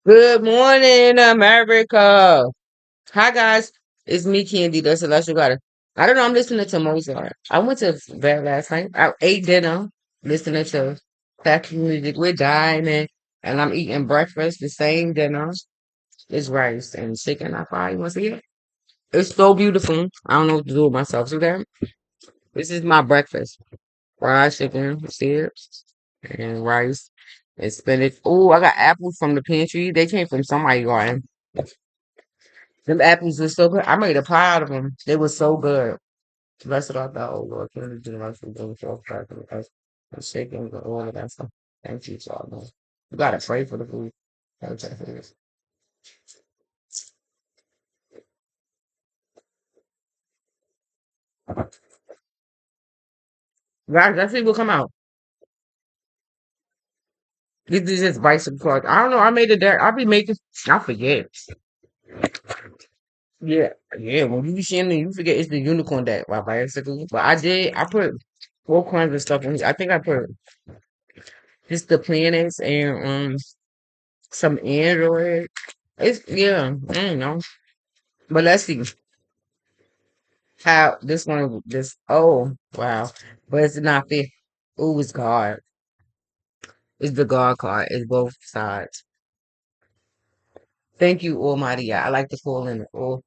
Good morning, America. Hi, guys. It's me, Candy, the Celestial Goddess. I don't know. I'm listening to Mozart. I went to bed last night. I ate dinner, listening to classical music with Diamond, and I'm eating breakfast, the same dinner. It's rice and chicken. I probably want to see it. It's so beautiful. I don't know what to do with myself. See that? This is my breakfast. Fried chicken, chips, and rice and spinach. Oh, I got apples from the pantry. They came from somebody's garden. Them apples were so good. I made a pie out of them. They were so good. Blessed art thou, O Lord, King of the generation, bring forth back to the earth, and shaking the all of that stuff. Thank you, so much. You gotta pray for the food. Gotta pray for this. Guys, that shit will come out. This is just bicycle cards. I don't know. I made it there. I'll be making. I forget. Yeah, yeah. When you be seeing them, you forget it's the unicorn deck by bicycle. But I did. I put all kinds of stuff in here. I think I put just the planets and some Android. It's yeah, I don't know. But let's see how this one this oh wow. But it's not fair. Ooh, it's God. It's the God card. It's both sides. Thank you, Almighty God. I like to call in oh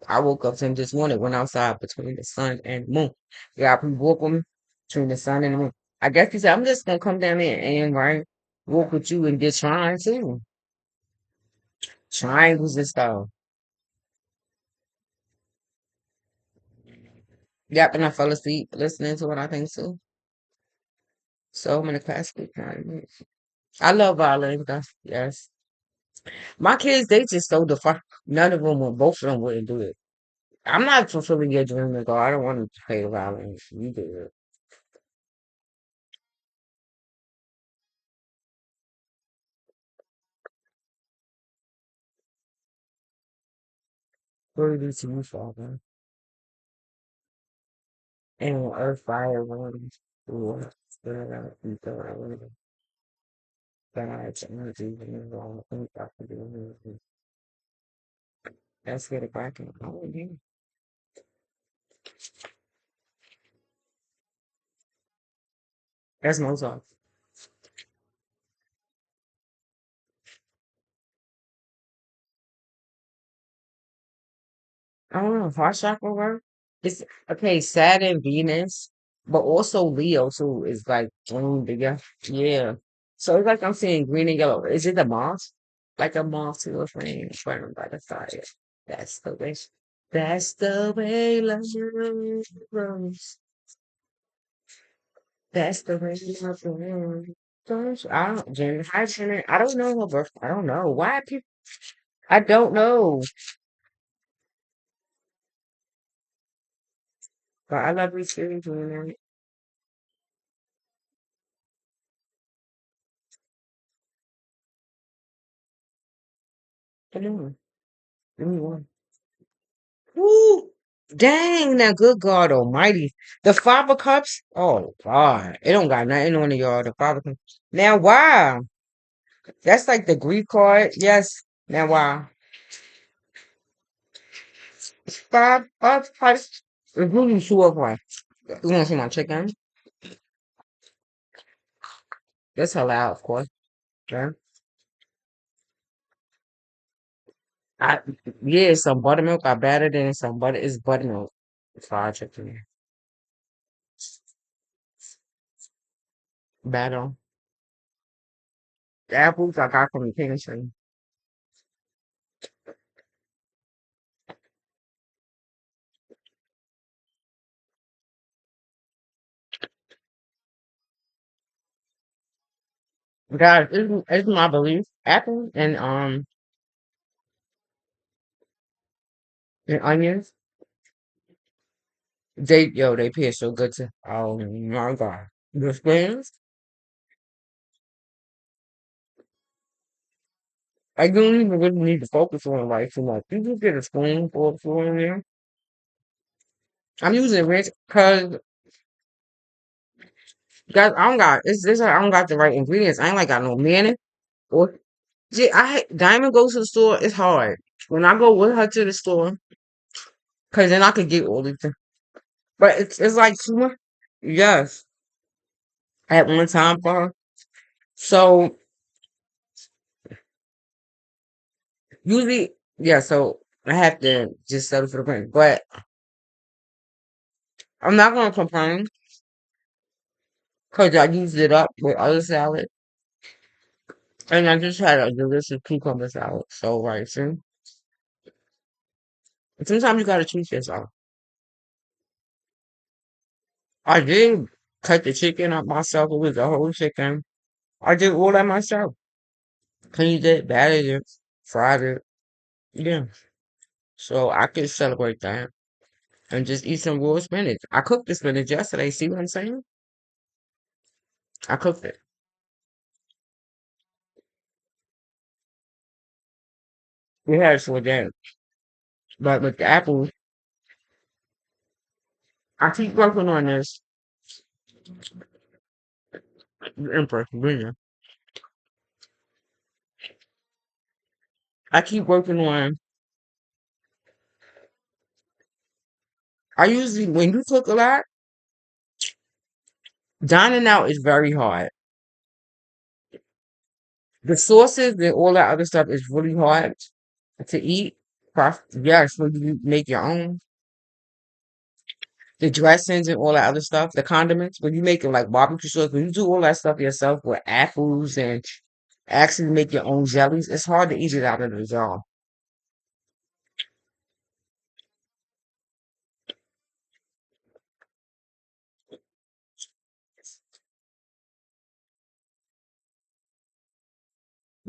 I woke up and just morning went outside between the sun and the moon. Yeah, we walk with me between the sun and the moon. I guess he said I'm just gonna come down there and right walk with you and get trying too. Triangles and stuff. Yep, and I fell asleep listening to it, I think too. So many classical kind. I love violin though. Yes. My kids, they just so defiant. None of them would, both of them wouldn't do it. I'm not fulfilling your dream and go, I don't want to play the violin. You do it. Glory be to you, Father. And earth, fire, wind, water, spirit, ether, God's energy, and all things that can do. Let's get it back in. Oh, yeah. That's Mozart. I don't know. Heart chakra work? It's okay, Saturn, Venus, but also Leo too is like joined together. Yeah. So it's like I'm seeing green and yellow. Is it the moth? Like a moth to a flame burning by the fire. That's the way. That's the way love goes. That's the way love goes. I don't, Jenny. Hi, Jenny. I don't know her birth. I don't know. Why people? I don't know. But I love you too, Jenny. Come on. Give me one. Woo! Dang, now good God Almighty. The Five of Cups? Oh God. It don't got nothing on it, y'all. The Five of Cups. Now wow. That's like the Greek card. Yes. Now wow. Five of Cups. It's really two of one. You wanna see my chicken? That's allowed, of course. Yeah. I yeah, some buttermilk. I battered it in some butter. It's buttermilk. Fried chicken. Batter. The apples I got from the pantry. Guys, it's my belief. Apple and onions. They pay so good to. Oh my God, the skins. I don't even really need to focus on like too much. You just get a spoonful of food in there. I'm using ranch because guys, I don't got it's this. I don't got the right ingredients. I ain't like got no mayonnaise or Yeah, Diamond goes to the store. It's hard when I go with her to the store, cause then I could get all these things. But it's like too much. Yes, at one time for her. So usually, yeah. So I have to just settle for the rent. But I'm not gonna complain because I used it up with other salad, and I just had a delicious cucumber salad. So right, see, sometimes you gotta treat yourself. I did cut the chicken up myself. It was a whole chicken. I did all that myself. Cleaned it, batted it, fried it. Yeah. So I could celebrate that and just eat some raw spinach. I cooked the spinach yesterday. See what I'm saying? I cooked it. We had it for that. But with the apple, I keep working on this Empress. Virginia. I keep working on. I usually, when you cook a lot, dining out is very hard. The sauces and all that other stuff is really hard to eat. Yes, when you make your own. The dressings and all that other stuff, the condiments, when you make it like barbecue sauce, when you do all that stuff yourself with apples and actually make your own jellies, it's hard to eat it out of the jar.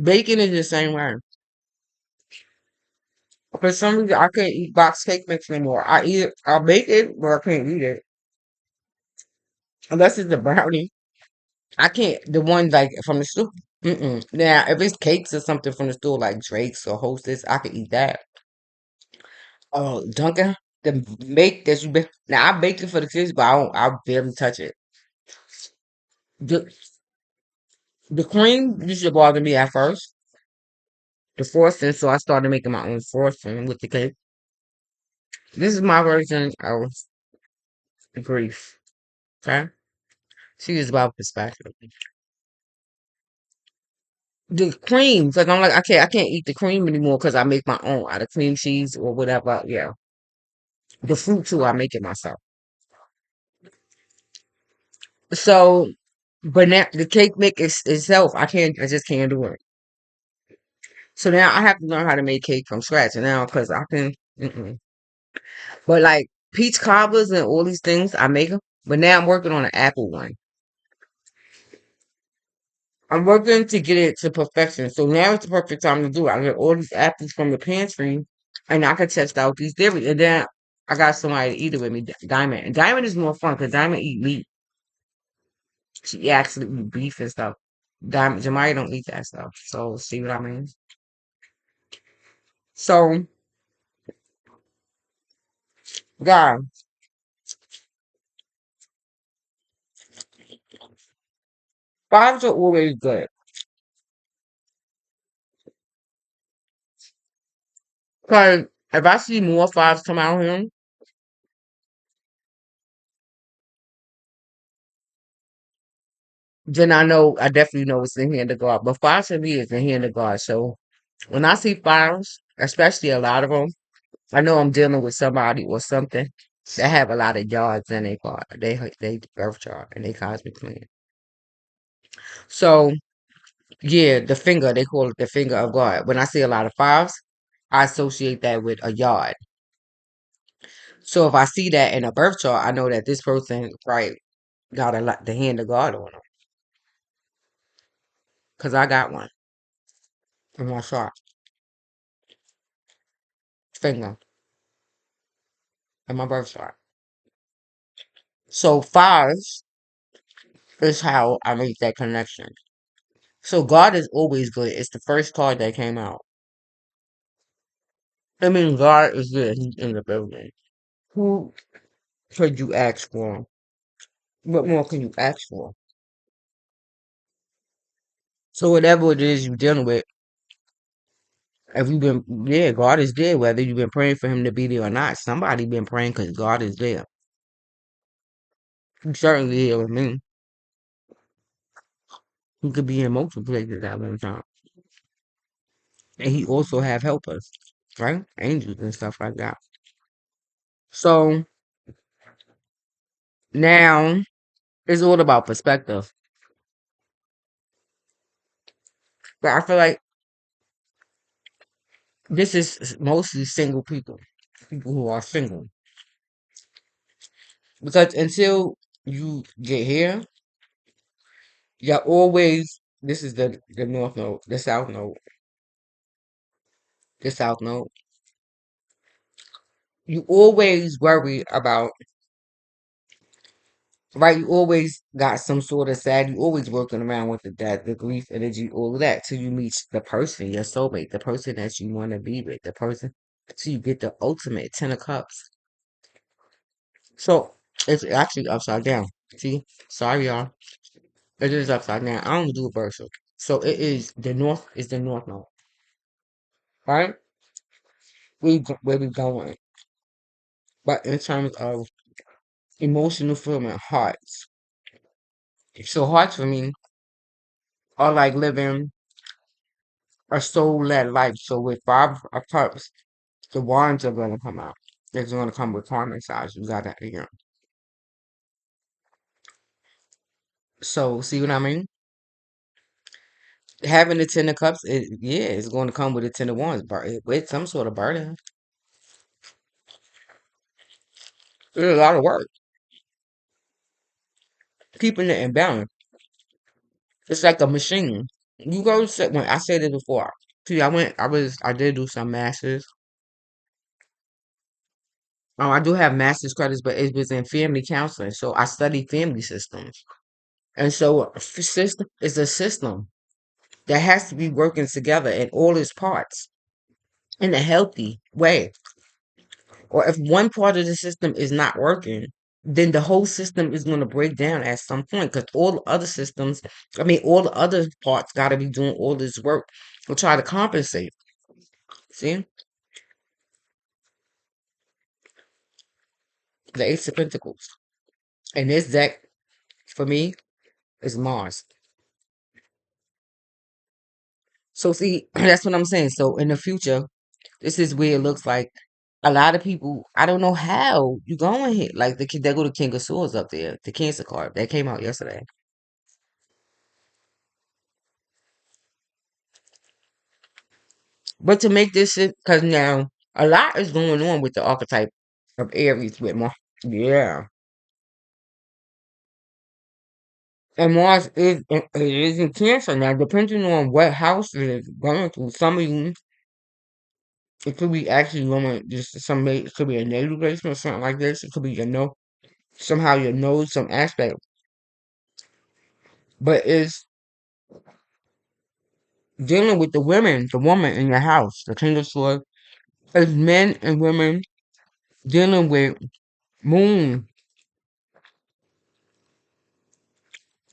Bacon is the same way. For some reason, I can't eat box cake mix anymore. I'll bake it, but I can't eat it unless it's a brownie. I can't the one like from the store. Mm-mm. Now, if it's cakes or something from the store like Drake's or Hostess, I could eat that. Oh, Dunkin', the make that you bake. Now I baked it for the kids, but I barely touch it. The the cream used to bother me at first, the frosting, so I started making my own frosting with the cake. This is my version of grief. Okay, she is about perspective. The creams, like I'm like, I can't eat the cream anymore because I make my own out of cream cheese or whatever. Yeah, the fruit too, I make it myself. So, but now the cake mix itself, I just can't do it. So now I have to learn how to make cake from scratch now because I can. Mm-mm. But like peach cobblers and all these things, I make them. But now I'm working on an apple one. I'm working to get it to perfection. So now it's the perfect time to do it. I get all these apples from the pantry and I can test out these theories. And then I got somebody to eat it with me, Diamond. And Diamond is more fun because Diamond eat meat. She actually eat beef and stuff. Diamond, Jamari don't eat that stuff. So see what I mean? So, God, fives are always good. Because if I see more fives come out here, then I definitely know it's in the hand of God. But fives to me is in the hand of God. So when I see fives, especially a lot of them, I know I'm dealing with somebody or something that have a lot of yards in their car. They birth chart and they cosmic plan. So yeah, the finger, they call it the finger of God. When I see a lot of fives, I associate that with a yard. So if I see that in a birth chart, I know that this person right got a lot the hand of God on them. Cause I got one in my chart, finger in my birth chart. So fives is how I make that connection. So God is always good. It's the first card that came out. I mean, God is good. He's in the building. Who could you ask for? What more can you ask for? So whatever it is you're dealing with, If you've been, yeah, God is there. Whether you've been praying for him to be there or not, somebody been praying because God is there. He's certainly here with me. He could be in multiple places at one time. And he also have helpers, right? Angels and stuff like that. So now it's all about perspective. But I feel like this is mostly single people who are single. Because until you get here, you're always, this is the north node, the south node. You always worry about, right? You always got some sort of sad. You always working around with the grief energy, all of that, till you meet the person, your soulmate, the person that you want to be with, the person, till you get the ultimate 10 of cups. So it's actually upside down. See, sorry y'all, it is upside down. I don't do a verse. So it is the north is the north node, right? Where we going? But in terms of emotional fulfillment, hearts. So hearts for me are like living a soul-led life. So with 5 of cups, the wands are gonna come out. It's gonna come with karmic size. You got that here. So see what I mean? Having the 10 of cups, yeah, it's going to come with a 10 of wands, but with some sort of burden. It's a lot of work keeping it in balance. It's like a machine. You go sit when I said it before. See, I did do some masters. I do have master's credits, but it was in family counseling. So I studied family systems. And so a system is a system that has to be working together in all its parts in a healthy way. Or if one part of the system is not working, then the whole system is going to break down at some point because all the other systems, I mean, all the other parts got to be doing all this work to try to compensate. See, the Ace of Pentacles. And this deck, for me, is Mars. So, see, that's what I'm saying. So, in the future, this is where it looks like a lot of people, I don't know how you going here. Like, they go to King of Swords up there, the Cancer card that came out yesterday. But to make this shit, because now a lot is going on with the archetype of Aries with Mars. Yeah. And Mars it is in Cancer now, depending on what house it is going through. Some of you, it could be actually going just it could be a natal placement or something like this. It could be your nose, somehow your nose, some aspect. But it's dealing with the woman in your house, the King of Swords. It's men and women dealing with moon,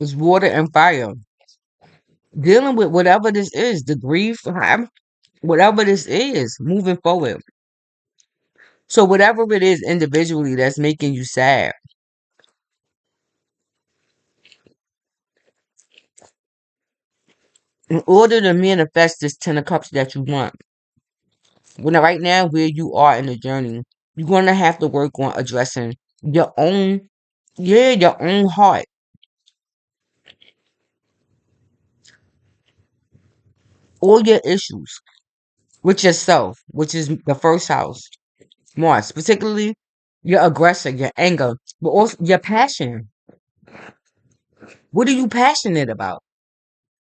it's water and fire. Dealing with whatever this is, the grief, whatever this is, moving forward. So whatever it is individually that's making you sad, in order to manifest this 10 of cups that you want, when right now where you are in the journey, you're gonna have to work on addressing your own, yeah, your own heart, all your issues with yourself, which is the first house, Mars, particularly your aggression, your anger, but also your passion. What are you passionate about?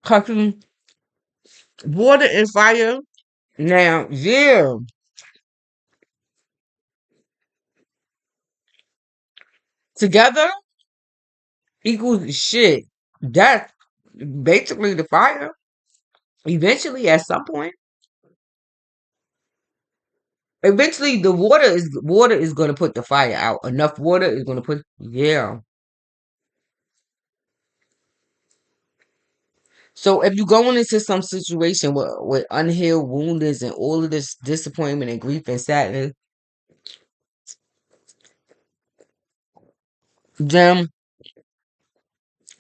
Cooking, water and fire. Now, yeah, together equals shit. That's basically the fire. Eventually, at some point, eventually the water is going to put the fire out. Enough water is going to put, yeah. So if you going into some situation with unhealed wounds and all of this disappointment and grief and sadness, then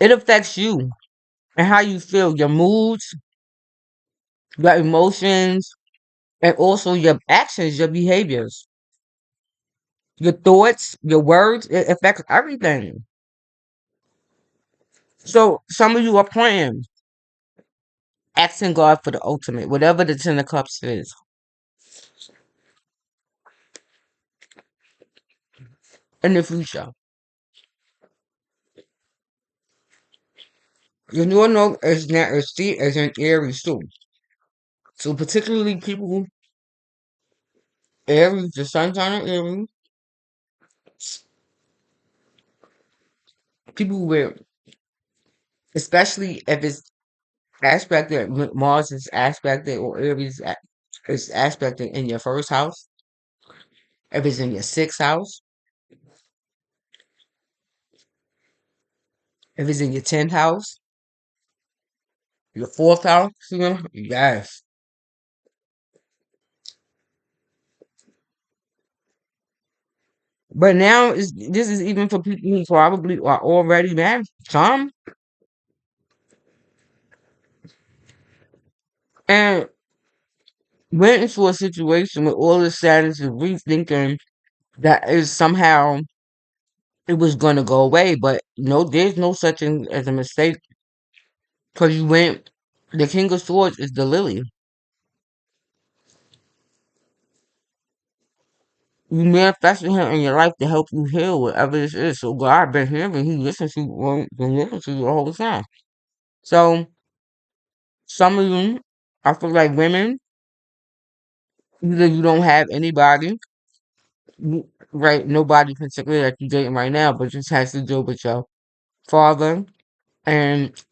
it affects you and how you feel, your moods, your emotions, and also your actions, your behaviors, your thoughts, your words. It affects everything. So some of you are praying, asking God for the ultimate, whatever the Ten of Cups is, in the future. You know as not as see as an Aries too. So particularly people Aries, the sun sign of Aries, people with especially if it's aspected Mars is aspected or Aries is aspected in your first house, if it's in your sixth house, if it's in your tenth house, your fourth house, yes. But now this is even for people who probably are already married. Some and went into a situation with all the sadness and rethinking that is somehow it was gonna go away. But no, there's no such thing as a mistake because you went. The King of Swords is the lily. You manifested him in your life to help you heal whatever this is. So God been hearing. He listens to you. Been listening to you the whole time. So some of you, I feel like women, either you don't have anybody, right? Nobody particularly that you're dating right now, but just has to do with your father and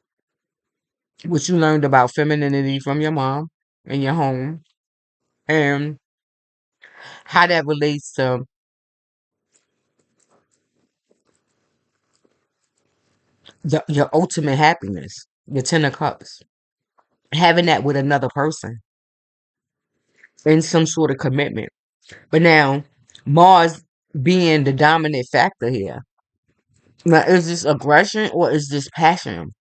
what you learned about femininity from your mom in your home and how that relates to your ultimate happiness, your Ten of Cups. Having that with another person in some sort of commitment. But now, Mars being the dominant factor here. Now, is this aggression or is this passion?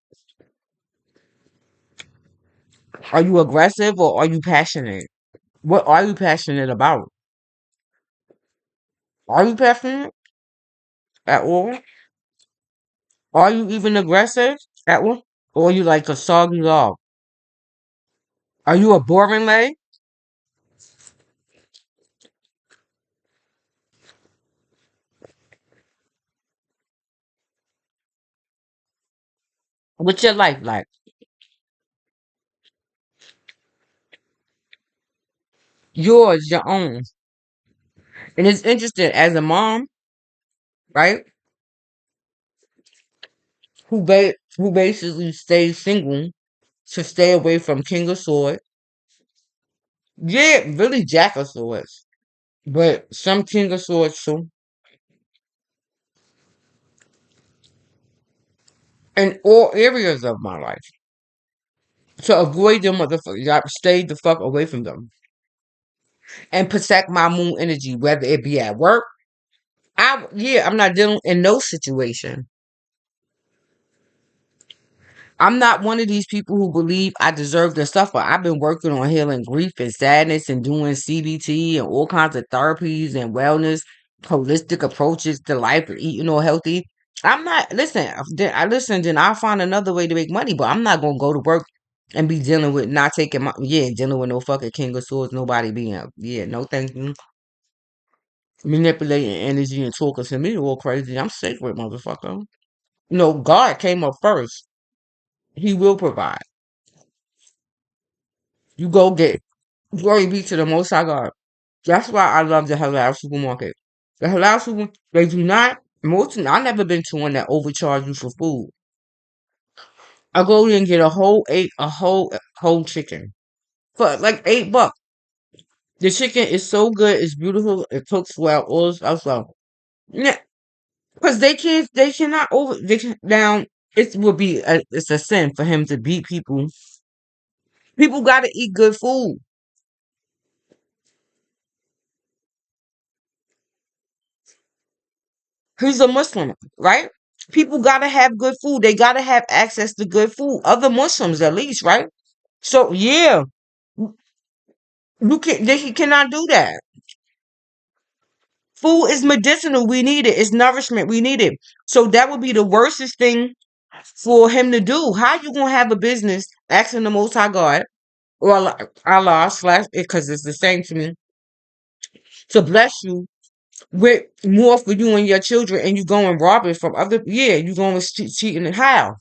Are you aggressive or are you passionate? What are you passionate about? Are you passionate at all? Are you even aggressive at all? Or are you like a soggy log? Are you a boring leg? What's your life like? Yours, your own. And it's interesting as a mom, right? Who basically stays single to stay away from King of Swords. Yeah, really Jack of Swords. But some King of Swords too. In all areas of my life. To avoid them motherfuckers. I stay the fuck away from them. And protect my moon energy, whether it be at work. I'm not dealing in no situation. I'm not one of these people who believe I deserve to suffer. I've been working on healing grief and sadness and doing CBT and all kinds of therapies and wellness, holistic approaches to life and eating all healthy. I'm not, listen, then I'll find another way to make money, but I'm not going to go to work and be dealing with not taking dealing with no fucking King of Swords, nobody being, no thank you. Manipulating energy and talking to me all crazy. I'm sacred, motherfucker. God came up first. He will provide. You go get glory be to the Most High God. That's why I love the halal supermarket. The halal supermarket, they do not, I've never been to one that overcharge you for food. I go in and get a whole chicken for like $8. The chicken is so good, it's beautiful, it cooks well, all this stuff. So, yeah, because they cannot over, they can, now, it would be it's a sin for him to beat people. People got to eat good food. He's a Muslim, right? People got to have good food. They got to have access to good food. Other Muslims, at least, right? So yeah, you can. He cannot do that. Food is medicinal. We need it. It's nourishment. We need it. So that would be the worstest thing for him to do. How you gonna have a business asking the Most High God or Allah slash because it's the same to me to bless you with more for you and your children, and you going robbing from other? Yeah, you going cheating and how?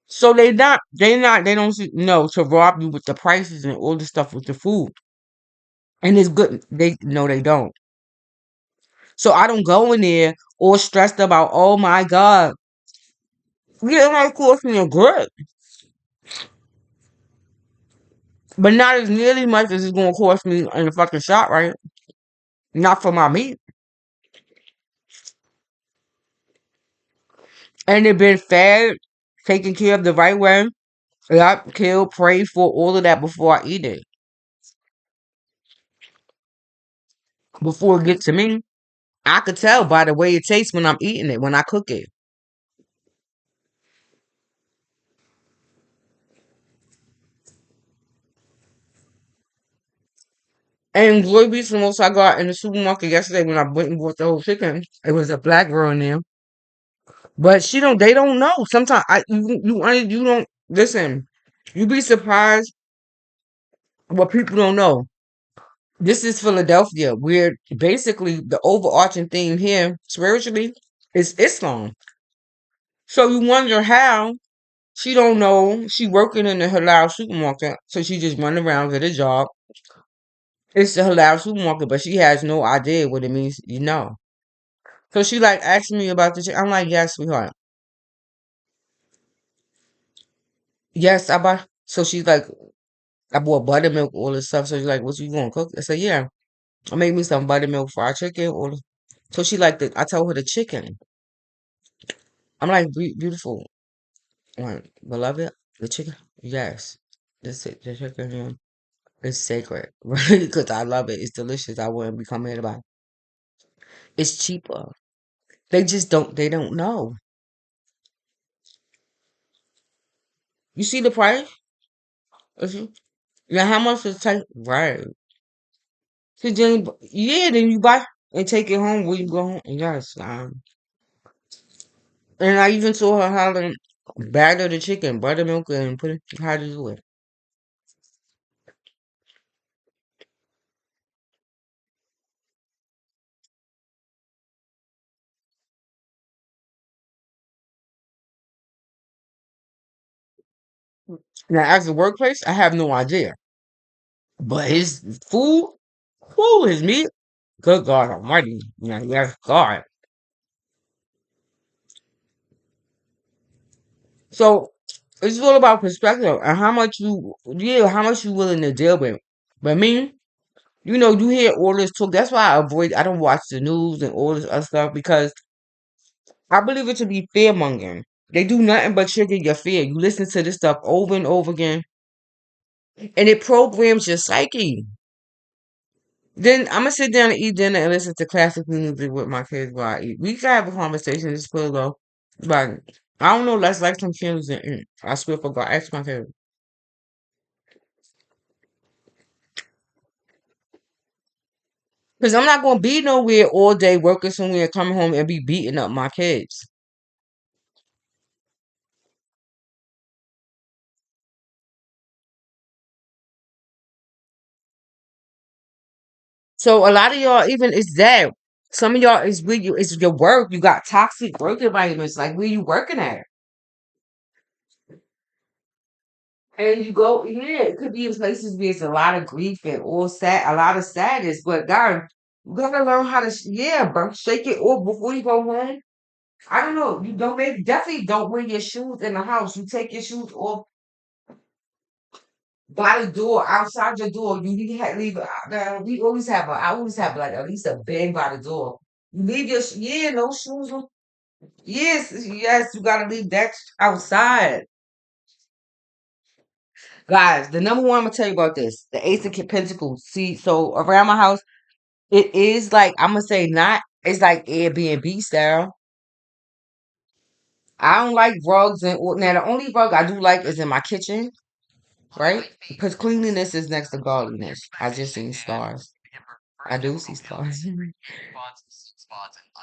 So they don't know to rob you with the prices and all the stuff with the food, and it's good. They no, they don't. So I don't go in there all stressed about. Oh my God, yeah, it might cost me a good, but not as nearly much as it's gonna cost me in the fucking shop, right? Not for my meat. And it been fed, taken care of the right way. Yep, kill, pray for all of that before I eat it. Before it gets to me, I could tell by the way it tastes when I'm eating it, when I cook it. And glory be to the most I got in the supermarket yesterday when I went and bought the whole chicken. It was a black girl in there. But they don't know. Sometimes you don't listen. You be surprised what people don't know. This is Philadelphia, where basically the overarching theme here, spiritually, is Islam. So you wonder how she don't know she working in the halal supermarket, so she just run around get a job. It's the halal supermarket, but she has no idea what it means, you know. So she like asking me about the chicken. I'm like, yes, sweetheart. Yes, I buy. So she's like, I bought buttermilk, all this stuff. So she's like, what you gonna cook? I said, yeah. I made me some buttermilk fried chicken. So she like I told her the chicken. I'm like, beautiful. Like, beloved, the chicken. Yes. The chicken here is sacred. Right? Because I love it. It's delicious. I wouldn't be coming here to buy. It's cheaper. They don't know. You see the price? Mhm. Yeah, how much does it take? Right. So then, yeah, then you buy and take it home when you go home. Yes. And I even saw her how to batter the chicken, buttermilk, and put it, how to do it. Now, as a workplace, I have no idea. But his his meat, good God Almighty. Yeah, yes, God. So it's all about perspective and how much you willing to deal with. But me, you hear all this talk. That's why I don't watch the news and all this other stuff because I believe it to be fear mongering. They do nothing but trigger your fear. You listen to this stuff over and over again, and it programs your psyche. Then I'm gonna sit down and eat dinner and listen to classic music with my kids while I eat. We can have a conversation. It's cool though. But I don't know. Let's like some tunes and eat. I swear for God, ask my kids. Because I'm not gonna be nowhere all day working somewhere, coming home and be beating up my kids. So a lot of y'all, even is that some of y'all is where it's your work. You got toxic work environments. Like where you working at? And you go, yeah, it could be in places where it's a lot of grief and all sad, a lot of sadness. But God, you gotta learn how to, yeah, bro, shake it off before you go home. I don't know. You don't maybe definitely don't wear your shoes in the house. You take your shoes off by the door, outside your door. You leave it out there. I always have like at least a bag by the door. Leave your yeah, no shoes on. Yes, yes, you gotta leave that outside. Guys, the number one I'm gonna tell you about this. The Ace of Pentacles. See, so around my house, it is like I'm gonna say not it's like Airbnb style. I don't like rugs and now the only rug I do like is in my kitchen, right? Because cleanliness is next to godliness. I just seen stars. I do see stars.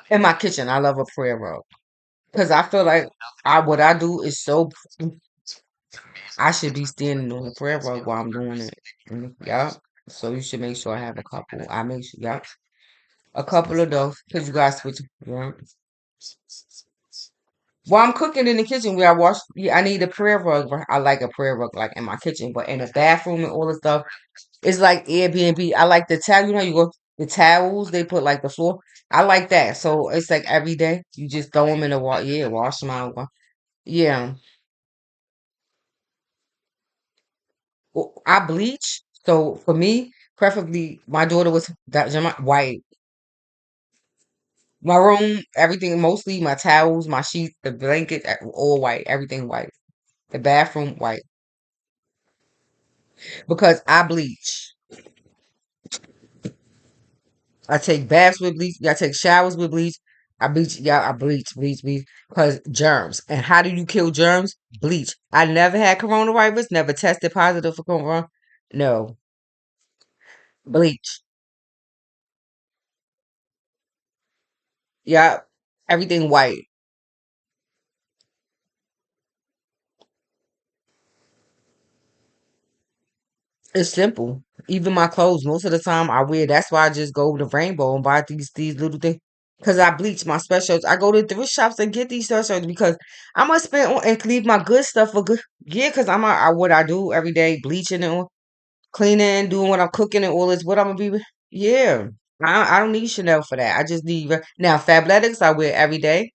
In my kitchen, I love a prayer rug. Because I feel like what I do is so I should be standing on the prayer rug while I'm doing it. Yeah. So you should make sure I have a couple. I make sure, yeah, a couple of those because you guys switch. Yeah. While I'm cooking in the kitchen, where I wash, yeah, I need a prayer rug. I like a prayer rug, like in my kitchen, but in the bathroom and all the stuff, it's like Airbnb. I like the towel. You know, you go the towels they put like the floor. I like that. So it's like every day you just throw them in the water. Yeah, wash them out. Yeah. Well, I bleach. So for me, preferably, my daughter was white. My room, everything, mostly my towels, my sheets, the blanket, all white. Everything white. The bathroom white because I bleach. I take baths with bleach. I take showers with bleach. I bleach. Yeah, I bleach. Because germs. And how do you kill germs? Bleach. I never had coronavirus. Never tested positive for corona. No, bleach. Yeah, everything white. It's simple. Even my clothes, most of the time I wear. That's why I just go to Rainbow and buy these little things. Cause I bleach my sweatshirts. I go to thrift shops and get these sweatshirts because I'm gonna spend on and leave my good stuff for good. Yeah, cause what I do every day, bleaching and cleaning, doing what I'm cooking and all this. What I'm gonna be. Yeah, I don't need Chanel for that. I just need now Fabletics. I wear every day,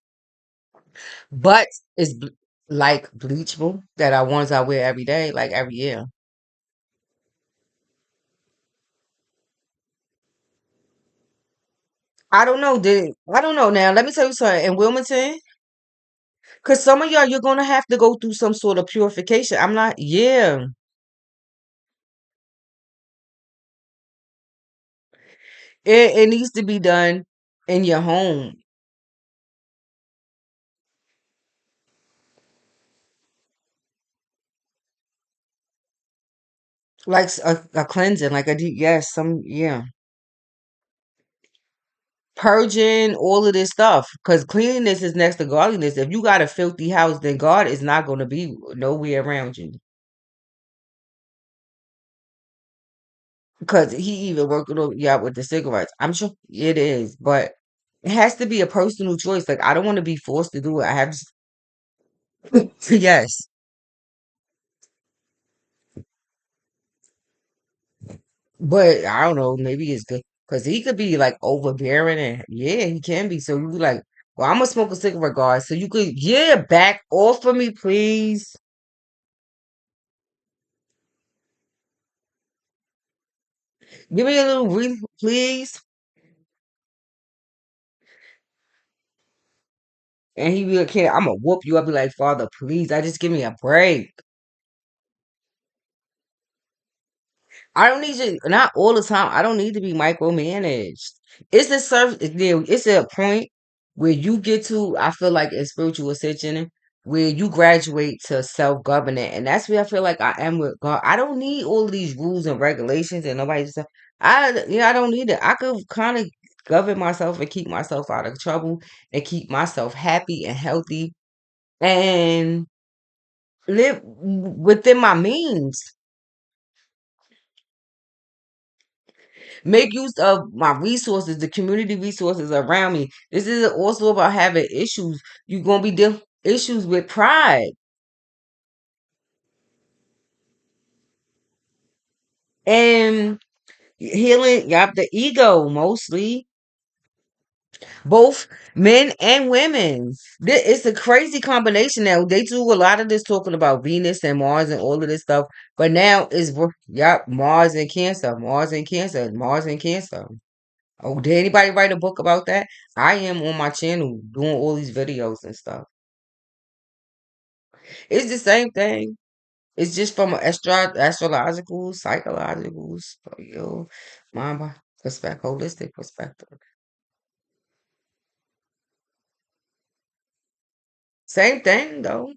but it's like bleachable that I ones I wear every day, like every year. I don't know now. Let me tell you something. In Wilmington, because some of y'all, you're gonna have to go through some sort of purification. I'm not. Yeah, it needs to be done in your home, like a cleansing, like a deep. Yes, some yeah, purging all of this stuff. Because cleanliness is next to godliness. If you got a filthy house, then God is not gonna be nowhere around you. Because he even working on yeah with the cigarettes. I'm sure it is, but it has to be a personal choice. Like I don't want to be forced to do it. I have to, yes. But I don't know, maybe it's good because he could be like overbearing and yeah, he can be. So you be like, well, I'm gonna smoke a cigarette, guys. So you could, yeah, back off of me, please. Give me a little breathe, please. And he be like, okay, I'm gonna whoop you. I'll be like, Father, please, I just give me a break. I don't need you, not all the time. I don't need to be micromanaged. It's a it's a point where you get to, I feel like in spiritual ascension, where you graduate to self-government. And that's where I feel like I am with God. I don't need all of these rules and regulations and nobody just, I don't need it. I could kind of govern myself and keep myself out of trouble and keep myself happy and healthy and live within my means. Make use of my resources, the community resources around me. This is also about having issues. You're gonna be dealing issues with pride and healing. Yup, the ego mostly, both men and women. It's a crazy combination now. They do a lot of this talking about Venus and Mars and all of this stuff, but now it's yup, Mars and Cancer, Mars and Cancer, Mars and Cancer. Oh, did anybody write a book about that? I am on my channel doing all these videos and stuff. It's the same thing. It's just from an astrological, psychological, mind perspective, holistic perspective. Same thing though.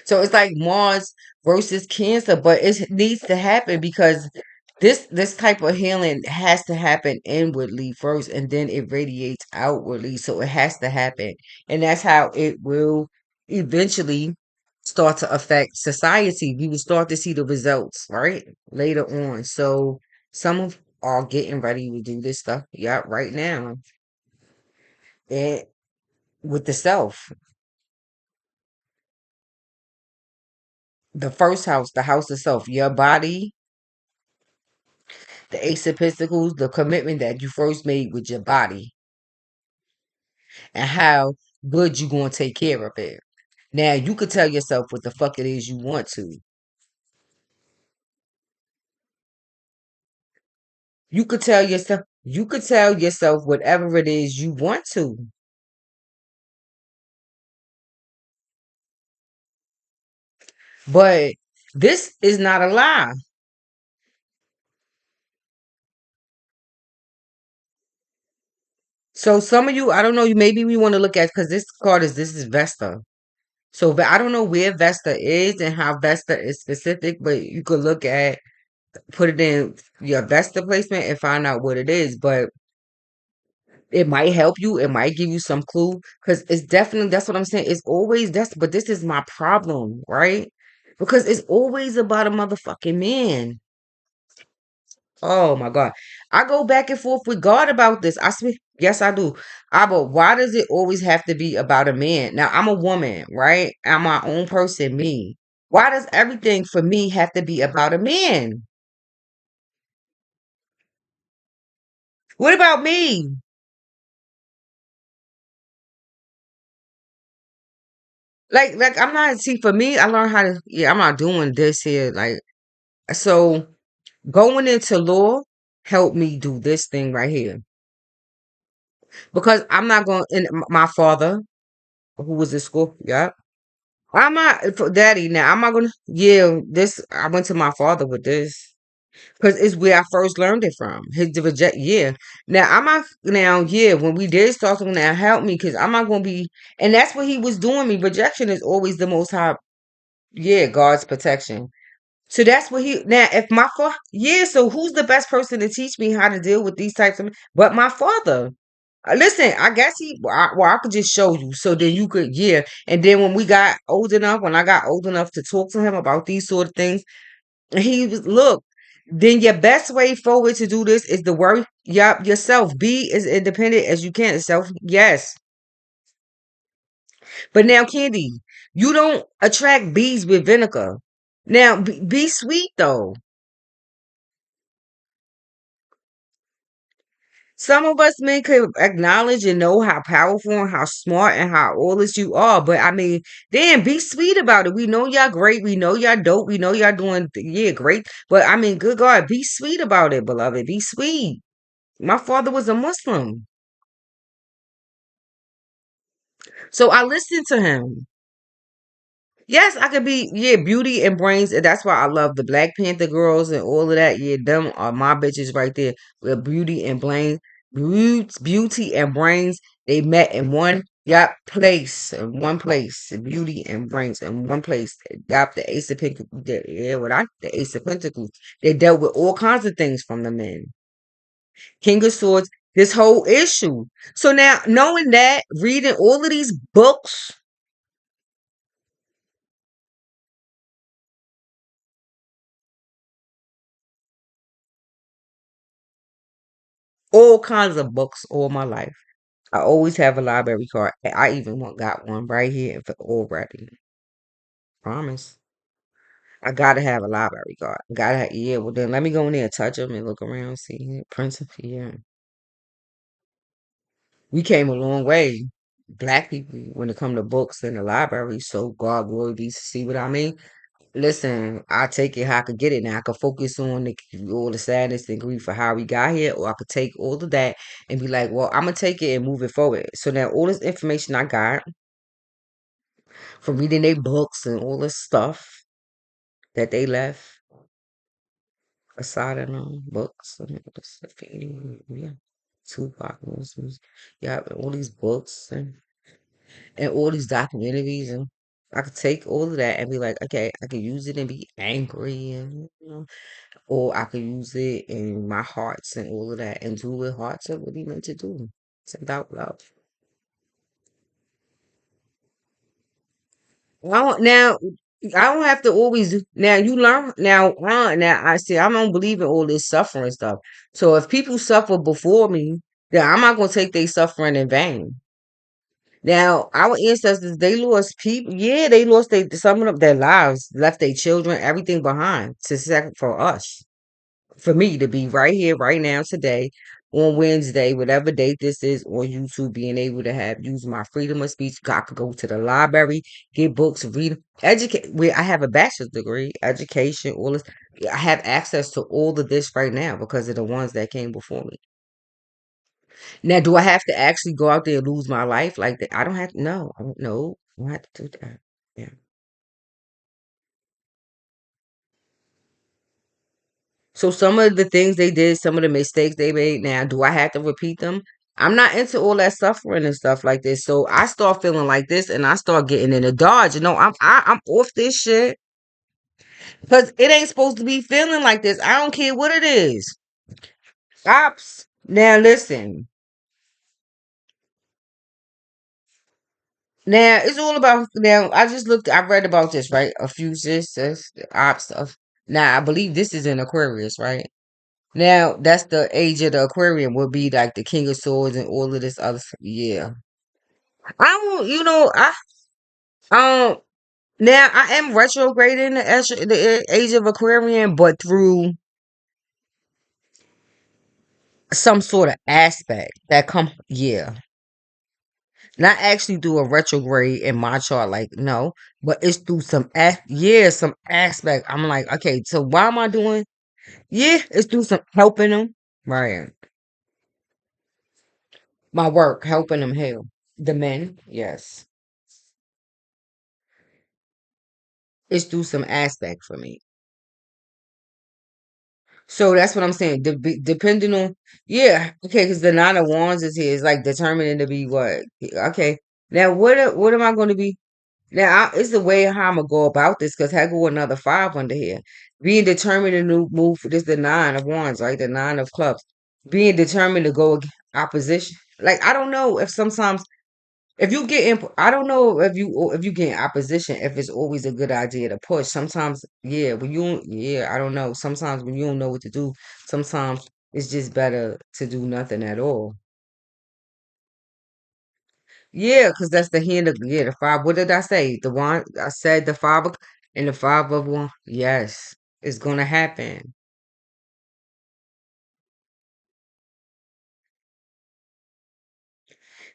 So it's like Mars versus Cancer, but it needs to happen because this type of healing has to happen inwardly first, and then it radiates outwardly. So it has to happen, and that's how it will eventually start to affect society. We will start to see the results, right? Later on. So some of are getting ready to do this stuff, yeah, right now. And with the self, the first house, the house of self, your body, the Ace of Pentacles, the commitment that you first made with your body, and how good you gonna take care of it. Now you could tell yourself what the fuck it is you want to. You could tell yourself whatever it is you want to. But this is not a lie. So some of you, I don't know, maybe we want to look at because this is Vesta. So I don't know where Vesta is and how Vesta is specific, but you could look at put it in your Vesta placement and find out what it is. But it might help you. It might give you some clue because it's definitely that's what I'm saying. It's always that's but this is my problem, right? Because it's always about a motherfucking man. Oh my God. I go back and forth with God about this. I swear, yes, I do. But why does it always have to be about a man? Now I'm a woman, right? I'm my own person, me. Why does everything for me have to be about a man? What about me? Like I'm not see for me, I learned how to I'm not doing this here. Like so going into law helped me do this thing right here. Because I'm not going and my father, who was in school, yeah. I'm not for daddy now. I'm not gonna this I went to my father with this. Because it's where I first learned it from. His the reject Now I'm not now, when we did start something that helped me because I'm not gonna be and that's what he was doing me. Rejection is always the most high, God's protection. So that's what he now. If my father, so who's the best person to teach me how to deal with these types of? But my father. Listen, I guess I could just show you, so then you could, And then when I got old enough to talk to him about these sort of things, and he was, look. Then your best way forward to do this is to worry, yourself. Be as independent as you can. Self, yes. But now, Candy, you don't attract bees with vinegar. Now, be sweet though. Some of us men could acknowledge and know how powerful and how smart and how all this you are, but I mean, damn, be sweet about it. We know y'all great. We know y'all dope. We know y'all doing, great. But I mean, good God, be sweet about it, beloved. Be sweet. My father was a Muslim, so I listened to him. Yes, I could be, beauty and brains. And that's why I love the Black Panther girls and all of that. Yeah, them are my bitches right there. With beauty and brains, beauty and brains. They met in one place, in one place. Beauty and brains in one place. Got the Ace of Pentacles. Yeah, the Ace of Pentacles. They dealt with all kinds of things from the men. King of Swords. This whole issue. So now, knowing that, reading all of these books. All kinds of books all my life. I always have a library card. I even got one right here for already. Promise. I gotta have a library card. Gotta have, well then let me go in there and touch them and look around, see. Prince of, We came a long way. Black people when it come to books in the library. So God glory be, see what I mean? Listen, I take it how I could get it now. I could focus on all the sadness and grief for how we got here, or I could take all of that and be like, well, I'm gonna take it and move it forward. So now all this information I got from reading their books and all this stuff that they left aside of them books and all this stuff, yeah, Tupac, yeah, all these books and all these documentaries and I could take all of that and be like, okay, I could use it and be angry and or I could use it in my hearts and all of that and do what hearts are really meant to do. It's about love. Now I don't have to always now you learn now I see I don't believe in all this suffering stuff. So if people suffer before me, then I'm not gonna take their suffering in vain. Now, our ancestors, they lost people. Yeah, they lost some of them, their lives, left their children, everything behind for us, for me to be right here, right now, today, on Wednesday, whatever date this is, on YouTube, being able to have use my freedom of speech. I could go to the library, get books, read, educate. Where I have a bachelor's degree, education, all this. I have access to all of this right now because of the ones that came before me. Now, do I have to actually go out there and lose my life like that? I don't have to. No, I don't know. I don't have to do that. Yeah. So some of the things they did, some of the mistakes they made. Now, do I have to repeat them? I'm not into all that suffering and stuff like this. So I start feeling like this, and I start getting in a dodge. I'm off this shit because it ain't supposed to be feeling like this. I don't care what it is. Ops. Now listen. Now it's all about now. I just looked. I read about this right. A few sisters, ops stuff. Now I believe this is in Aquarius, right? Now that's the age of the Aquarium. Would be like the King of Swords and all of this other. Yeah, I don't. Um. Now I am retrograding the age of Aquarian, but through some sort of aspect that come. Yeah, not actually do a retrograde in my chart, like no, but it's through some aspect. I'm like, okay, so why am I doing? Yeah, it's through some helping them, right? My work helping them heal the men. Yes, it's through some aspect for me. So that's what I'm saying. Depending on, yeah, okay, because the nine of wands is here. It's like determining to be what? Okay, now what am I going to be? Now, it's the way how I'm gonna go about this because I go another five under here. Being determined to move. This the nine of wands, right? The nine of clubs. Being determined to go opposition. Like I don't know if sometimes if you get in, I don't know if you get in opposition if it's always a good idea to push. Sometimes, yeah, I don't know. Sometimes when you don't know what to do, sometimes it's just better to do nothing at all. Yeah, because that's the hand of the five. What did I say? The one I said the five and the five of one. Yes, it's gonna happen.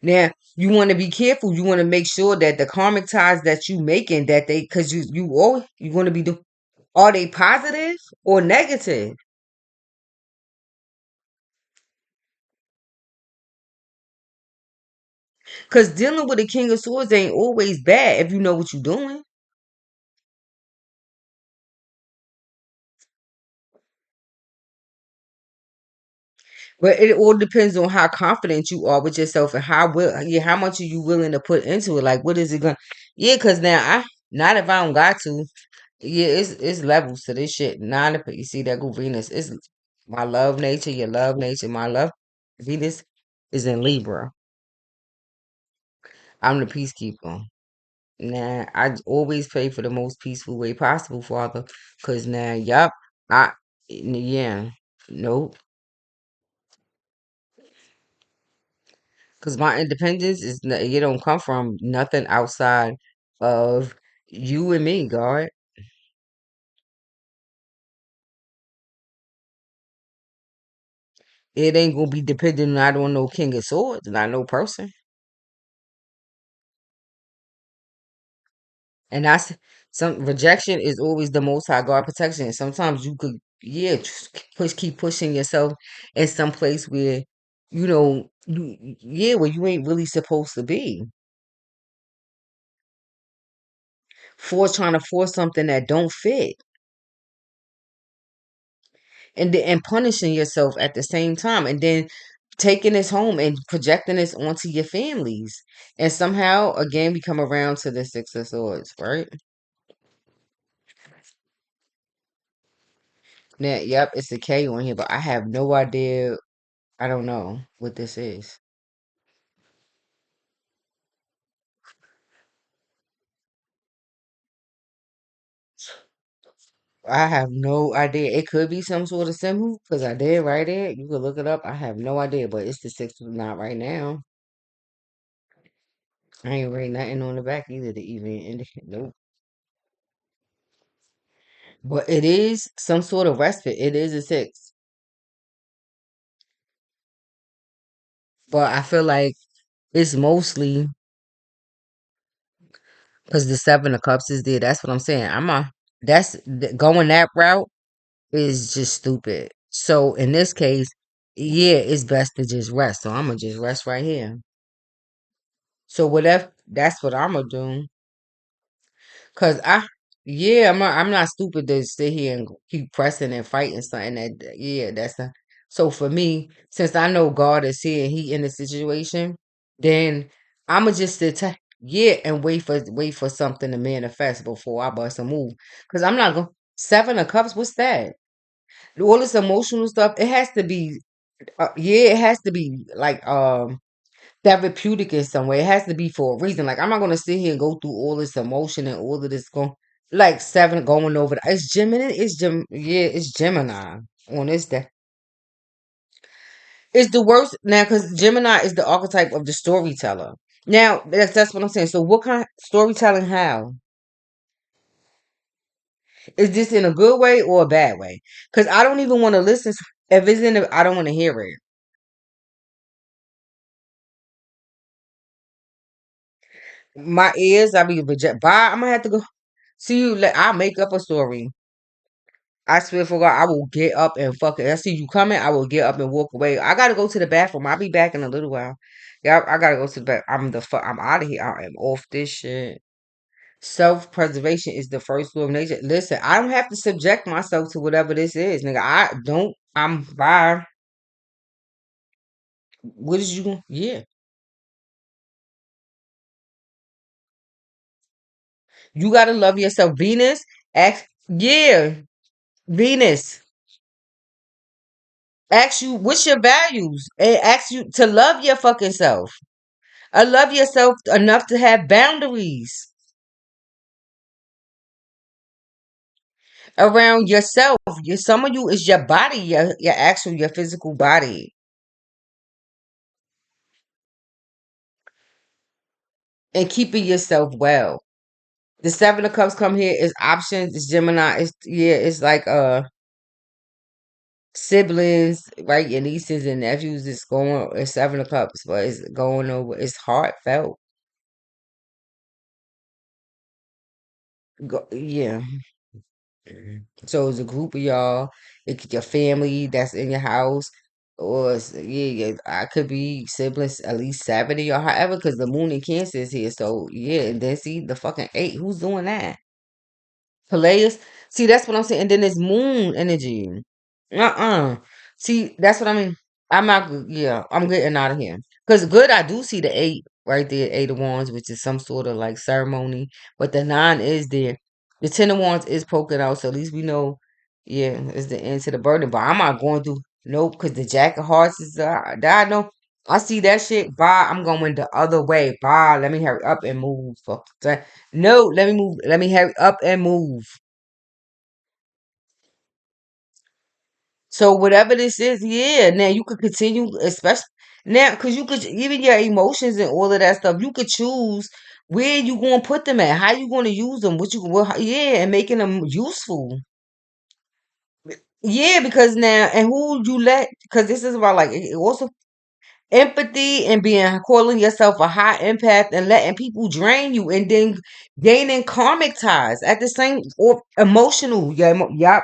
Now you want to be careful. You want to make sure that the karmic ties that you making that they because you want to be do are they positive or negative? Because dealing with the King of Swords ain't always bad if you know what you're doing. But it all depends on how confident you are with yourself and how much are you willing to put into it. Like, what is it going? Yeah, because now not if I don't got to. Yeah, it's levels to this shit. Not if you see that go Venus. It's my love nature, your love nature, my love Venus is in Libra. I'm the peacekeeper. Nah, I always pray for the most peaceful way possible, Father. Cause now, yup, I yeah, nope. Cause my independence it don't come from nothing outside of you and me, God. It ain't gonna be dependent not on no King of Swords, not no person. And some rejection is always the most high God protection. Sometimes you could, yeah, just keep pushing yourself in some place where, yeah, where you ain't really supposed to be. For trying to force something that don't fit. And punishing yourself at the same time, and then taking this home and projecting this onto your families, and somehow again we come around to the Six of Swords, right? Now, yep, it's a K on here, but I have no idea. I don't know what this is. I have no idea. It could be some sort of symbol because I did write it. You could look it up. I have no idea, but it's the six, not right now. I ain't writing nothing on the back either to even indicate. Nope. But it is some sort of respite. It is a six. But I feel like it's mostly because the Seven of Cups is there. That's what I'm saying. Going that route is just stupid. So in this case, yeah, it's best to just rest. So I'm gonna just rest right here. So whatever, that's what I'm gonna do. Cause yeah, I'm not stupid to sit here and keep pressing and fighting something yeah, that's not. So for me, since I know God is here, and He in the situation, then I'ma just yeah, and wait for something to manifest before I bust a move. Cause I'm not going. Seven of Cups, what's that? All this emotional stuff. It has to be. Yeah, it has to be like therapeutic in some way. It has to be for a reason. Like I'm not gonna sit here and go through all this emotion and all of this going like seven going over. It's Gemini. Yeah, it's Gemini on this day. It's the worst now because Gemini is the archetype of the storyteller. Now that's what I'm saying. So what kind of storytelling? How is this in a good way or a bad way? Because I don't even want to listen. If it's in, I don't want to hear it. My ears, I be reject. Bye. I'm gonna have to go. See you. I'll make up a story. I swear for God, I will get up and fuck it. I see you coming. I will get up and walk away. I gotta go to the bathroom. I'll be back in a little while. Yeah, I gotta go to the bath. I'm out of here. I am off this shit. Self preservation is the first law of nature. Listen, I don't have to subject myself to whatever this is, nigga. I don't. I'm bye. What is you? Yeah, you gotta love yourself. Venus, ask. Yeah, Venus. Ask you what's your values and ask you to love your fucking self. I love yourself enough to have boundaries around yourself. Some of you is your body, your physical body, and keeping yourself well. The Seven of Cups come here is options. It's Gemini. It's yeah. It's like siblings, right? Your nieces and nephews. It's going. It's Seven of Cups, but it's going over. It's heartfelt. Yeah. So it's a group of y'all. It could your family that's in your house, or yeah, I could be siblings, at least 70 or however, because the moon in Cancer is here. So yeah, and then see the fucking eight. Who's doing that? Peleus. See, that's what I'm saying. And then there's moon energy. Uh-uh. See, that's what I mean. I'm not good. Yeah, I'm getting out of here. Because good, I do see the eight right there, eight of wands, which is some sort of like ceremony. But the nine is there. The ten of wands is poking out, so at least we know, yeah, it's the end to the burden. But I'm not going through nope, because the jack of hearts is I know. I see that shit. Bye. I'm going the other way. Bye. Let me hurry up and move. Fuck that. No, let me move. Let me hurry up and move. So whatever this is, yeah. Now you could continue, especially now, because you could even your emotions and all of that stuff. You could choose where you going to put them at, how you going to use them, yeah, and making them useful. Yeah, because now and who you let, because this is about like it also. Empathy and being calling yourself a high empath and letting people drain you and then gaining karmic ties at the same or emotional. Yeah, yep.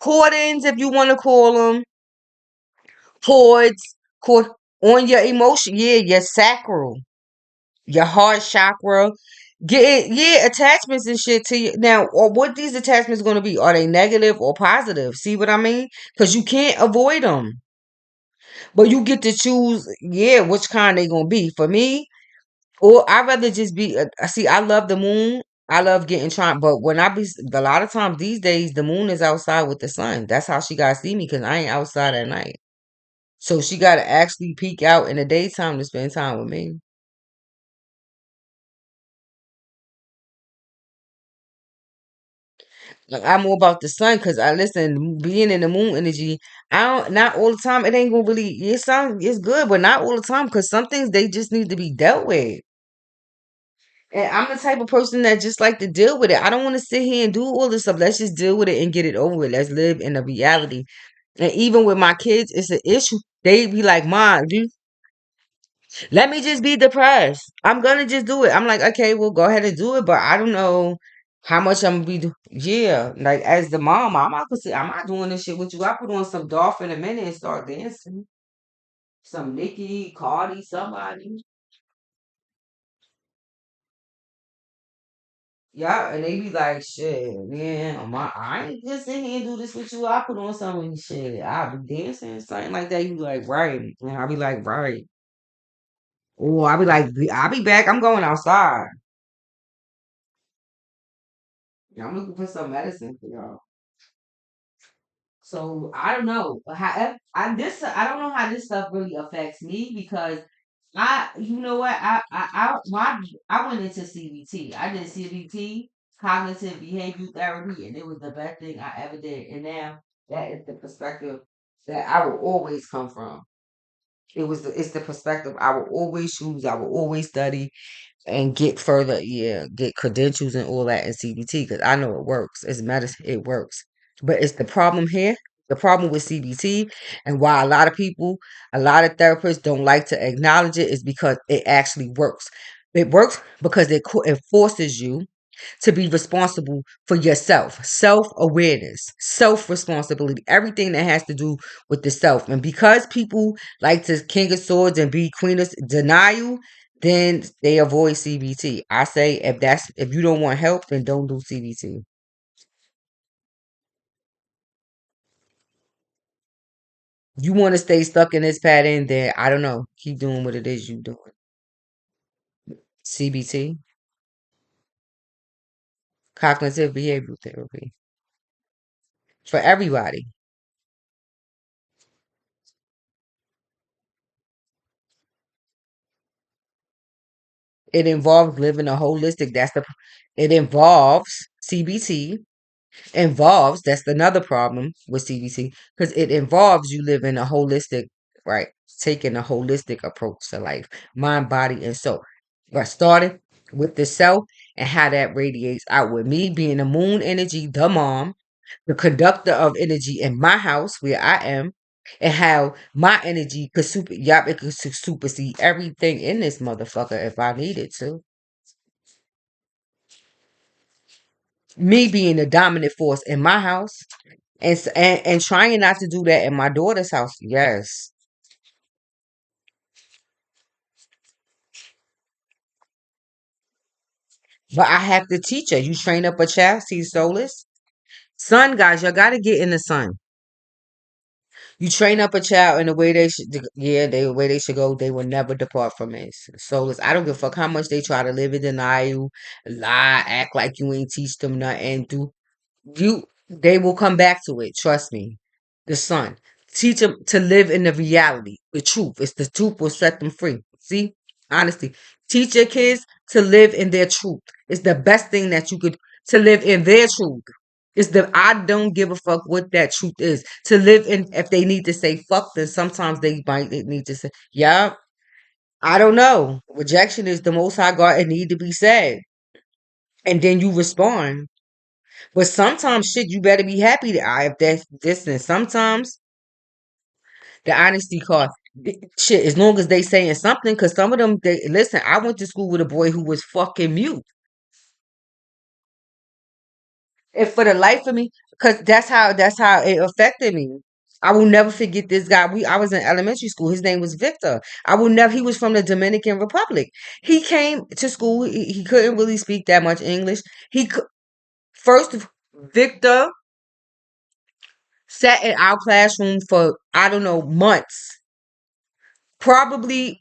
Cordons, if you want to call them cords, cord on your emotion. Yeah, your sacral, your heart chakra. Get yeah, attachments and shit to you now. Or what these attachments going to be? Are they negative or positive? See what I mean? Because you can't avoid them, but you get to choose. Yeah, which kind they gonna be. For me, or I rather just be. See, I love the moon. I love getting trying, but when I be a lot of times these days, the moon is outside with the sun. That's how she got to see me because I ain't outside at night. So she got to actually peek out in the daytime to spend time with me. Like I'm more about the sun because I listen, being in the moon energy. I don't not all the time. It ain't gonna really. It's good, but not all the time because some things they just need to be dealt with. And I'm the type of person that just like to deal with it. I don't want to sit here and do all this stuff. Let's just deal with it and get it over with. Let's live in the reality. And even with my kids, it's an issue. They be like, "Mom, let me just be depressed. I'm gonna just do it." I'm like, "Okay, well, go ahead and do it," but I don't know how much I'm gonna be. Yeah, like as the mom, I'm not doing this shit with you. I put on some Dolphin a minute and start dancing. Some Nicki, Cardi, somebody. Yeah, and they be like, "Shit, man, I ain't just sit here and do this with you. I put on some shit. I be dancing, something like that." You be like, "Right," and I be like, "Right." Or I be like, "I'll be back. I'm going outside. I'm looking for some medicine for y'all." So I don't know how I don't know how this stuff really affects me because you know what I went into CBT. I did CBT, cognitive behavior therapy, and it was the best thing I ever did. And now that is the perspective that I will always come from. It's the perspective I will always choose. I will always study and get further, yeah, get credentials and all that in CBT because I know it works. It's medicine, it works. But it's the problem here, the problem with CBT, and why a lot of people, a lot of therapists don't like to acknowledge it is because it actually works. It works because it forces you to be responsible for yourself, self awareness, self responsibility, everything that has to do with the self. And because people like to king of swords and be queen of denial, then they avoid CBT. I say if you don't want help, then don't do CBT. You want to stay stuck in this pattern, then I don't know. Keep doing what it is you doing. CBT, cognitive behavioral therapy, for everybody. It involves living a holistic. It involves CBT. Involves that's another problem with CBT because it involves you living a holistic, right? Taking a holistic approach to life, mind, body, and soul. But starting with the self and how that radiates out with me being the moon energy, the mom, the conductor of energy in my house where I am, and how my energy could it could supersede everything in this motherfucker if I needed to. Me being the dominant force in my house and trying not to do that in my daughter's house. Yes, but I have to teach her. You train up a child, see soulless. Sun, guys, you got to get in the sun. You train up a child in the way they should, yeah, the way they should go. They will never depart from it. Soulless. I don't give a fuck how much they try to live in denial, lie, act like you ain't teach them nothing. They will come back to it. Trust me. The sun. Teach them to live in the reality, the truth. It's the truth will set them free. See, honestly, teach your kids to live in their truth. It's the best thing that you could to live in their truth. It's the I don't give a fuck what that truth is. To live in if they need to say fuck, then sometimes they might need to say, yeah, I don't know. Rejection is the most high God. It need to be said. And then you respond. But sometimes shit, you better be happy that I if that's this and sometimes the honesty cost. Shit, as long as they saying something, because some of them, they listen. I went to school with a boy who was fucking mute, and for the life of me, because that's how it affected me. I will never forget this guy. I was in elementary school. His name was Victor. I will never. He was from the Dominican Republic. He came to school. He couldn't really speak that much English. First, Victor sat in our classroom for I don't know months. We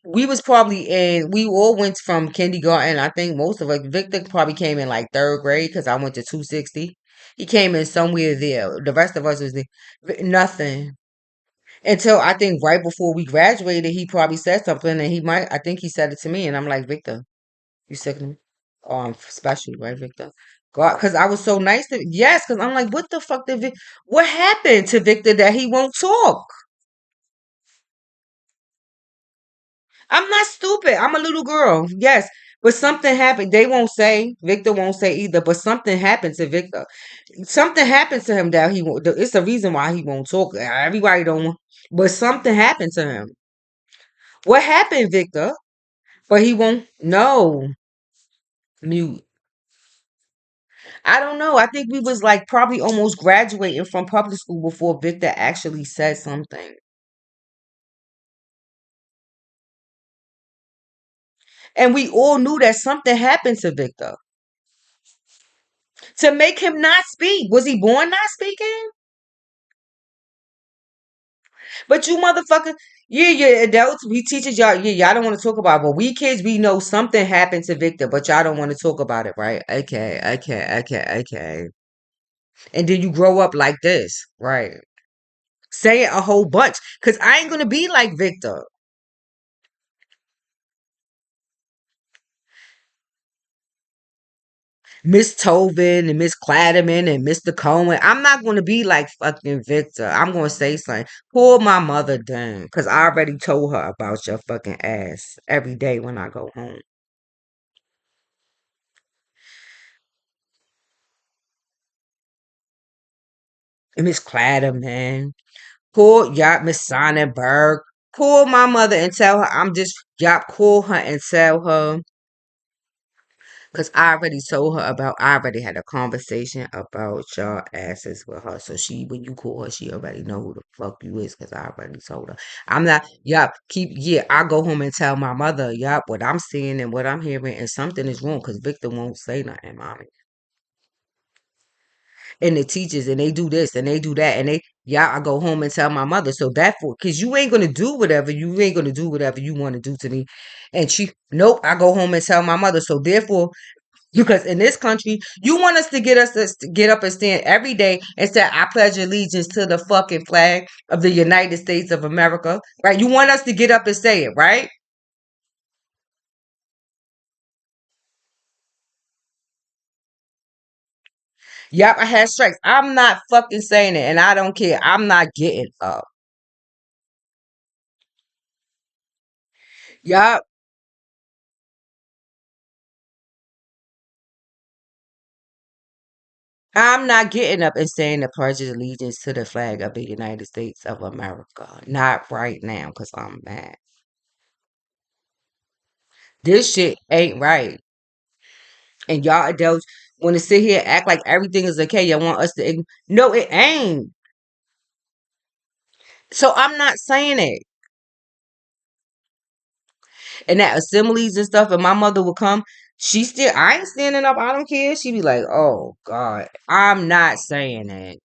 all went from kindergarten. I think most of us, Victor probably came in like third grade because I went to 260. He came in somewhere there. The rest of us was there. Nothing. Until I think right before we graduated, he probably said something and I think he said it to me. And I'm like, Victor, you sick of me? Oh, I'm special, right, Victor? God, because I was so nice to, yes, because I'm like, what the fuck what happened to Victor that he won't talk? I'm not stupid. I'm a little girl. Yes. But something happened. They won't say. Victor won't say either. But something happened to Victor. Something happened to him that he won't. It's the reason why he won't talk. Everybody don't. But something happened to him. What happened, Victor? But he won't. No. Mute. I don't know. I think we was like probably almost graduating from public school before Victor actually said something. And we all knew that something happened to Victor to make him not speak. Was he born not speaking? But you motherfucker, yeah, adults, we teachers, y'all don't want to talk about it. But we kids, we know something happened to Victor, but y'all don't want to talk about it, right? Okay. And then you grow up like this, right? Say it a whole bunch. Cause I ain't gonna be like Victor. Miss Tobin and Miss Clatterman and Mr. Cohen. I'm not gonna be like fucking Victor. I'm gonna say something. Pull my mother down. Cause I already told her about your fucking ass every day when I go home. And Miss Clatterman. Call Yop Miss Sonnenberg. Call my mother and tell her I'm just Yop. Call her and tell her because I already had a conversation about y'all asses with her. So when you call her, she already know who the fuck you is because I already told her. I'm not, yup, I go home and tell my mother, yup, what I'm seeing and what I'm hearing and something is wrong because Victor won't say nothing, mommy. And the teachers and they do this and they do that and I go home and tell my mother. So that for because you ain't gonna do whatever you want to do to me. And nope, I go home and tell my mother. So therefore, because in this country, you want us to get up and stand every day and say, I pledge allegiance to the fucking flag of the United States of America, right? You want us to get up and say it, right? Yep, I had strikes. I'm not fucking saying it, and I don't care. I'm not getting up. Yup, I'm not getting up and saying the pledge of allegiance to the flag of the United States of America. Not right now, because I'm mad. This shit ain't right. And y'all adults want to sit here and act like everything is okay. Y'all want us to no, it ain't. So I'm not saying it. And at assemblies and stuff, and my mother would come, I ain't standing up. I don't care. She be like, oh God, I'm not saying that.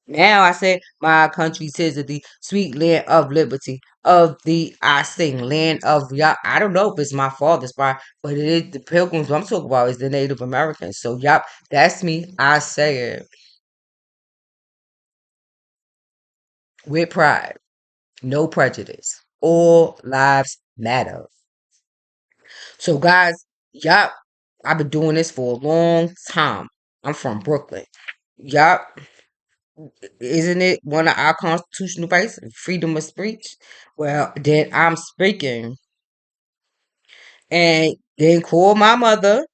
Now I say, my country says that the sweet land of liberty, I sing land of, y'all. I don't know if it's my father's spot, but it is the pilgrims I'm talking about is the Native Americans. So, yup, that's me. I say it with pride, no prejudice. All lives matter. So, guys, yup, I've been doing this for a long time. I'm from Brooklyn. Yup, isn't it one of our constitutional rights, freedom of speech? Well, then I'm speaking. And then call my mother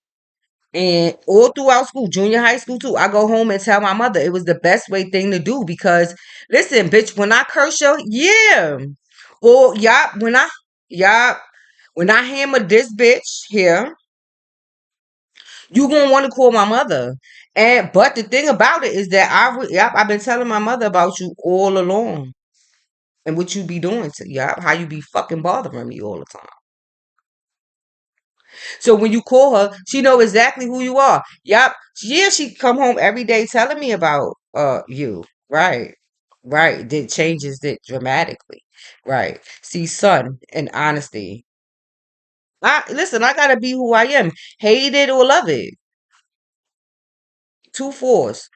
And all throughout school, junior high school too, I go home and tell my mother it was the best way thing to do because listen, bitch, when I curse you, yeah. Or yeah, when I hammer this bitch here, you gonna want to call my mother. And but the thing about it is that I've been telling my mother about you all along and what you be doing to how you be fucking bothering me all the time. So when you call her, she know exactly who you are. Yep. Yeah, she come home every day telling me about you. Right. Right. That changes it dramatically. Right. See, son, and honesty. I listen, I gotta be who I am. Hate it or love it. Two fours.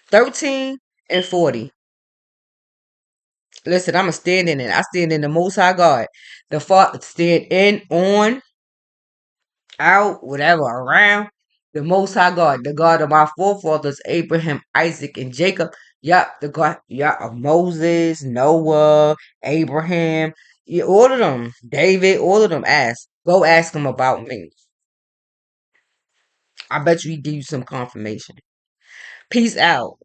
13 and 40. Listen, I'ma stand in it. I stand in the most high God. The father stand in, on, out, whatever, around the Most High God, the God of our forefathers, Abraham, Isaac, and Jacob. Yup, the God, yeah, of Moses, Noah, Abraham, yeah, all of them, David, all of them. Go ask them about me. I bet you he give you some confirmation. Peace out.